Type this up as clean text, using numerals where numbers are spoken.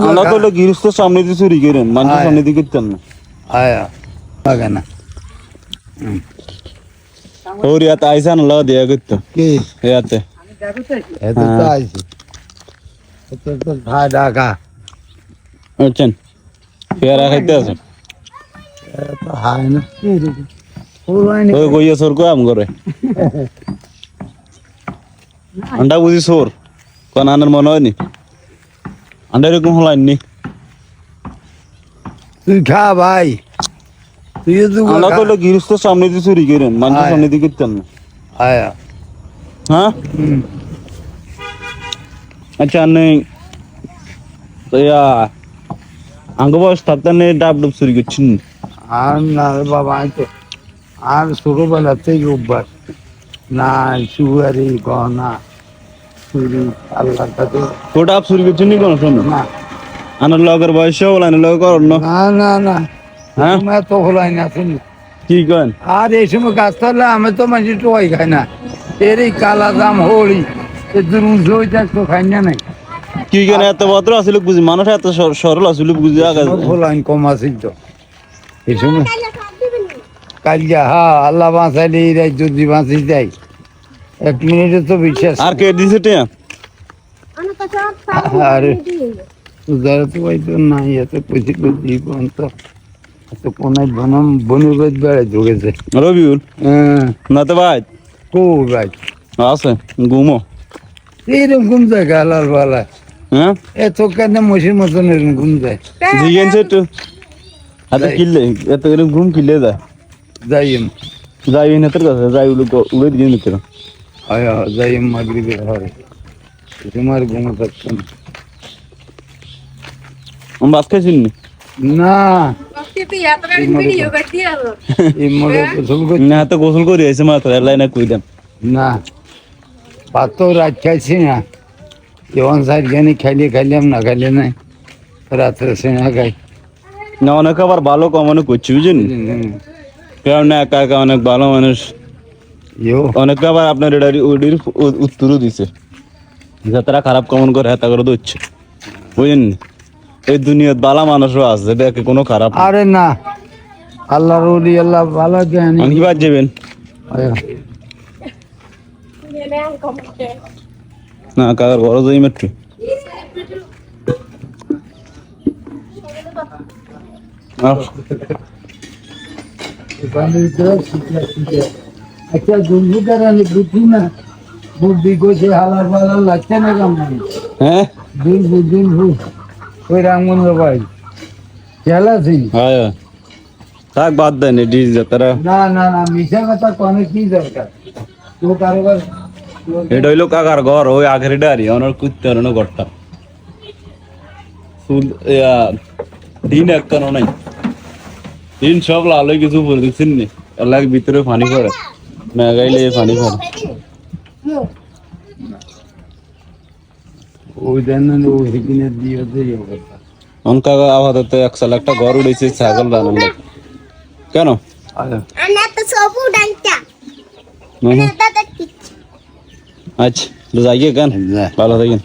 আমরা কইলে গৃহস্থ সামনে দিয়ে চুরি করেন মানুষের সামনে দিয়ে করতেন না আয়া বাগানা ওর ইয়াতে আইসান ল দিয়া করতো কি ইয়াতে এত তো আইছি এত তো ভাই ঢাকা বুঝছেন পেয়ারা খাইতে আছেন এত হাই না ওই গইয়া সোর কো আম করে আন্ডা বুঝি সোর কোন আনার মনে হয়নি আন্ডা এরকম হলাইনি তুই খা ভাই তুই আমরা কইলে গৃহস্থ সামনে দিয়ে চুরি করেন মানুষের সামনে দিয়ে করতেন না আয়া হ্যাঁ আচ্ছা নেই তো ইয়া আঙ্গ বয়স থাকতে ডাব ডাব চুরি করছেন আর না রে বাবা আমি তো আর ছোটবেলা থেকে অভ্যাস না চুয়ারি গহনা চুরি আল্লাহর কাছে তো ডাব চুরি করছেন নি কোনো সময় না আনার লগের বয়সে বলা না লগ করন না না না না হ্যাঁ তুমি এত হলাই না শুনি কি করেন আর এই সময় গাছ থাকলে আমি তো মাঝে টোয়াই খাই না এর এই কালা জাম হলি এ দুরুন জই তো খাই না নাই কি কেন এত ভদ্র আছিল বুঝি মানুষ এত সরল আছিল বুঝি আগে হলাই কম আছিল তো এই সময় কালিয়া হ্যাঁ আল্লাহ বাঁচাইলে এই রাত যদি বাঁচি যায় 1 মিনিটে তো বিশ্বাস আর কে দিছে টিয়া আরে সুদার তো ওই তো নাই এত পয়সা দিব তো এত কোনায় বনম বনের বাদ বেড়ে ঢুকেছে রবিউল হ্যাঁ না তো ভাই কো ভাই আছে ঘুমো এইরকম যায় গালার বালা হ্যাঁ এত কেন মশির মতন এরকম ঘুম যায় জিগেন সেট এত কিল্লে এত এরকম ঘুম কিল্লে যায় যাইম যাই না তোর কাছে যাই উড়ে দিয়ে নিতে আয়া যাইম মাগরিবের ঘরে তোমার ঘুম থাকছে না। আমি ভাত খাইছিনি না এই মোড়ে গোসল করছি না তো গোসল করে আইছে মাত্র এলাই না কই দেন না ভাত তো রাত খাইছি না যেমন সাইড গানি খাইলে খাইলাম না খাইলে নাই রাত্রে সেনা খাই না অনেক আবার ভালো কমানো করছি বুঝেন কারণ একা একা অনেক ভালো মানুষ ইয়ো অনেক আবার আপনার ওডির উত্তরও দিছে যারা খারাপ কমন করে হ্যাঁ তা করে দিচ্ছে বুঝেন এই দুনিয়াত বালা মানুষও আছে দেখে কোনো খারাপ না। আরে না আল্লাহর ওলি আল্লাহ ভালো জানি আমি কি বাদ যাবেন না কাকার ঘর যাই মেট্রি আচ্ছা দুর্ভিকার বুঝি না বুদ্ধি গোছে হালার বালার লাগছে না কেমন হ্যাঁ দুর্ভু ওই রামগঞ্জ ভাই খেলাছি হ্যাঁ থাক বাদ দেন এটি তারা না না না মিশা কথা কোনে কি দরকার তো কারোবার এটা হইলো কাকার ঘর ওই আগের ডারি ওনার কুত্তে ওনার ঘরটা দিন এক কেন নাই দিন সব লাল হয়ে কিছু বলে দিচ্ছেন নি এলাক ভিতরে পানি পড়ে মেঘাইলে পানি পড়ে ওই দেন ওই হেকিনে দিয়ে দেই অবস্থা অনকা আপাতত 1 লাখ টাকা ঘর উড়েছে ছাগল রান্না কেন আচ্ছা যাইয়ে কেন ভালো থাকেন